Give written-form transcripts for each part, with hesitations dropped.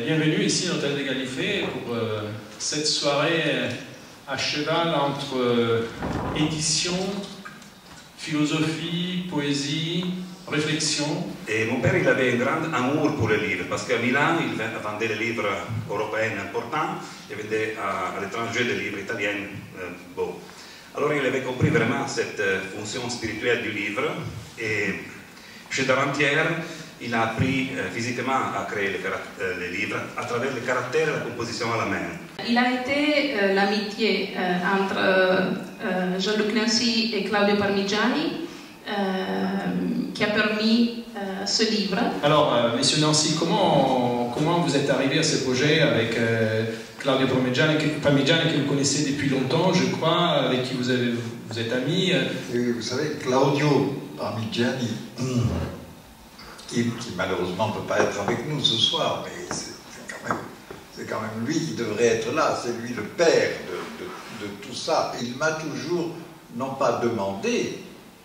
Bienvenue ici à l'Hôtel des Galifrés pour cette soirée à cheval entre édition, philosophie, poésie, réflexion. Et mon père, il avait un grand amour pour les livres, parce qu'à Milan, il vendait des livres européens importants, et vendait à l'étranger des livres italiens beaux. Alors il avait compris vraiment cette fonction spirituelle du livre, et chez Darantière, il a appris physiquement à créer les livres à travers les caractères et la composition à la main. Il a été l'amitié entre Jean-Luc Nancy et Claudio Parmigiani qui a permis ce livre. Alors, Monsieur Nancy, comment vous êtes arrivé à ce projet avec Claudio Parmigiani, que vous connaissez depuis longtemps, je crois, avec qui vous êtes amis? Vous savez, Claudio Parmigiani, qui malheureusement ne peut pas être avec nous ce soir, mais c'est quand même lui qui devrait être là, c'est lui le père de tout ça. Il m'a toujours, non pas demandé,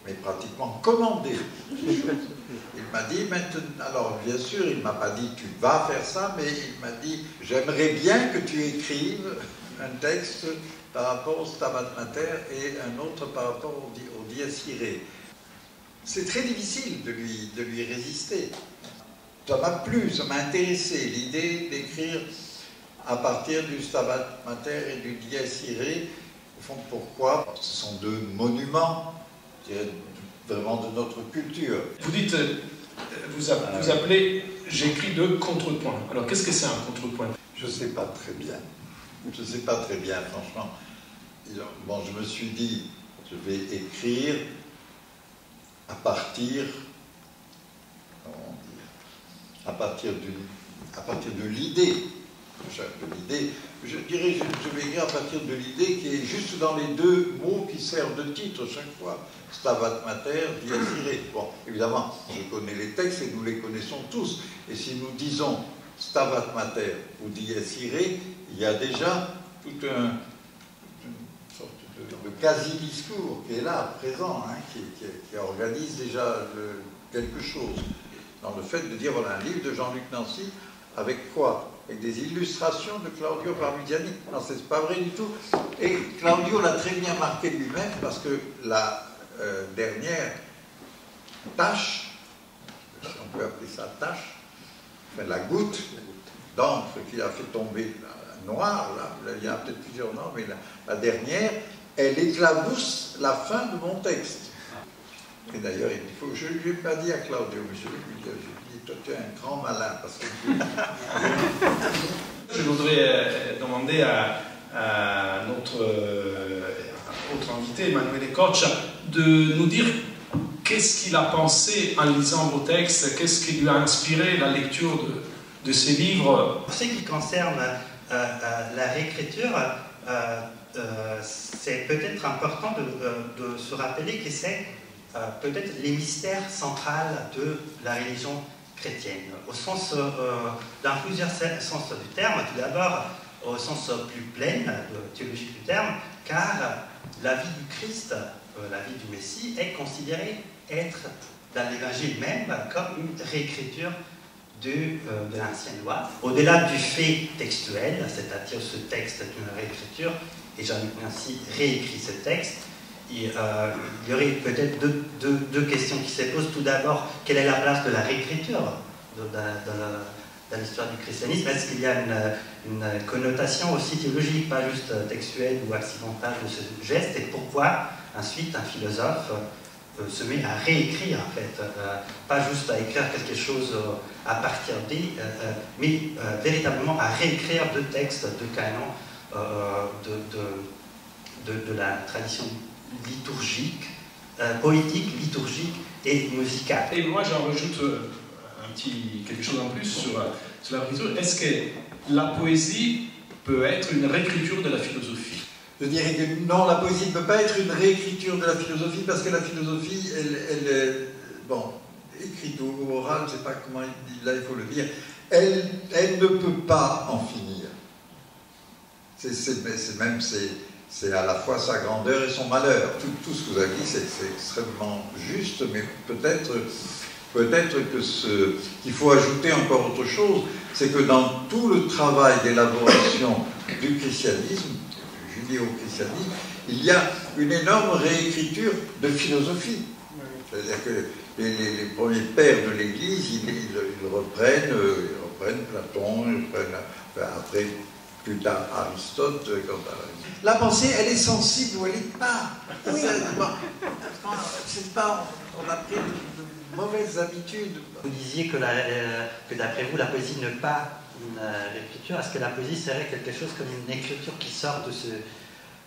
mais pratiquement commandé. Il m'a dit maintenant, alors bien sûr, il ne m'a pas dit tu vas faire ça, mais il m'a dit j'aimerais bien que tu écrives un texte par rapport au Stabat Mater et un autre par rapport au Dies Irae. C'est très difficile de lui résister. Ça m'a plu, ça m'a intéressé, l'idée d'écrire à partir du Stabat Mater et du Dies Irae. Au fond, pourquoi? Parce que ce sont deux monuments, je dirais, vraiment de notre culture. Vous dites, vous appelez, j'écris deux contrepoints. Alors, qu'est-ce que c'est un contrepoint? Je ne sais pas très bien. Je ne sais pas très bien, franchement. Bon, je me suis dit, je vais écrire à partir, comment dire, à partir de l'idée. Je dirais, je vais écrire à partir de l'idée qui est juste dans les deux mots qui servent de titre chaque fois. Stabat Mater, Dies Irae. Bon, évidemment, je connais les textes et nous les connaissons tous. Et si nous disons Stabat Mater ou Dies Irae, il y a déjà toute une sorte de quasi-discours qui est là, présent, hein, qui organise déjà quelque chose. Dans le fait de dire, voilà, un livre de Jean-Luc Nancy, avec quoi? Avec des illustrations de Claudio Parmigiani. Non, c'est pas vrai du tout. Et Claudio l'a très bien marqué lui-même parce que la dernière tache, si on peut appeler ça tache, enfin, la goutte d'encre qui a fait tomber la noire, là, il y a peut-être plusieurs noms, mais la dernière, elle éclabousse la fin de mon texte. Et d'ailleurs, je ne lui ai pas dit à Claudio, mais je lui ai dit, toi tu es un grand malin, parce que Je voudrais demander à notre autre invité, Emanuele Coccia, de nous dire qu'est-ce qu'il a pensé en lisant vos textes, qu'est-ce qui lui a inspiré la lecture de ces livres. Pour ce qui concerne la réécriture, c'est peut-être important de se rappeler que c'est peut-être les mystères centraux de la religion chrétienne, au sens, dans plusieurs sens du terme. Tout d'abord, au sens plus plein, théologique du terme, car la vie du Christ, la vie du Messie, est considérée être, dans l'Évangile même, comme une réécriture de l'Ancienne Loi. Au-delà du fait textuel, c'est-à-dire ce texte est une réécriture, et Jean-Luc Nancy réécrit ce texte, il y aurait peut-être deux questions qui se posent. Tout d'abord, quelle est la place de la réécriture dans l'histoire du christianisme? Est-ce qu'il y a une connotation aussi théologique, pas juste textuelle ou accidentale de ce geste? Et pourquoi ensuite un philosophe se met à réécrire, en fait, pas juste à écrire quelque chose à partir mais véritablement à réécrire deux textes de canon de la tradition liturgique, poétique, liturgique et musicale. Et moi j'en rajoute quelque chose en plus sur la réécriture. Est-ce que la poésie peut être une réécriture de la philosophie? Je dirais que non, la poésie ne peut pas être une réécriture de la philosophie parce que la philosophie, elle bon, écrite ou orale, je ne sais pas comment là il faut le dire, elle ne peut pas en finir. C'est à la fois sa grandeur et son malheur. Tout ce que vous avez dit, c'est extrêmement juste, mais peut-être Peut-être qu'il faut ajouter encore autre chose, c'est que dans tout le travail d'élaboration du christianisme, du judéo-christianisme, il y a une énorme réécriture de philosophie. C'est-à-dire que les premiers pères de l'Église, ils reprennent Platon, après, plus tard, Aristote. La pensée, elle est sensible ou elle n'est pas. Oui. C'est pas. On a pris de mauvaises habitudes. Vous disiez que d'après vous, la poésie n'est pas l'écriture. Est-ce que la poésie serait quelque chose comme une écriture qui sort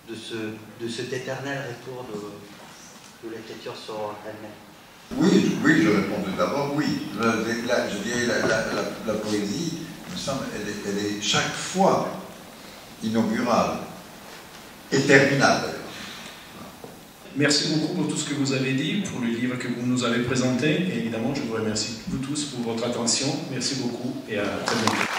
de cet éternel retour de l'écriture sur elle-même? Oui, je répondais d'abord oui. Je dirais la poésie, il me semble, elle est chaque fois inaugurale et terminale d'ailleurs. Merci beaucoup pour tout ce que vous avez dit, pour le livre que vous nous avez présenté. Et évidemment, je vous remercie vous tous pour votre attention. Merci beaucoup et à très bientôt.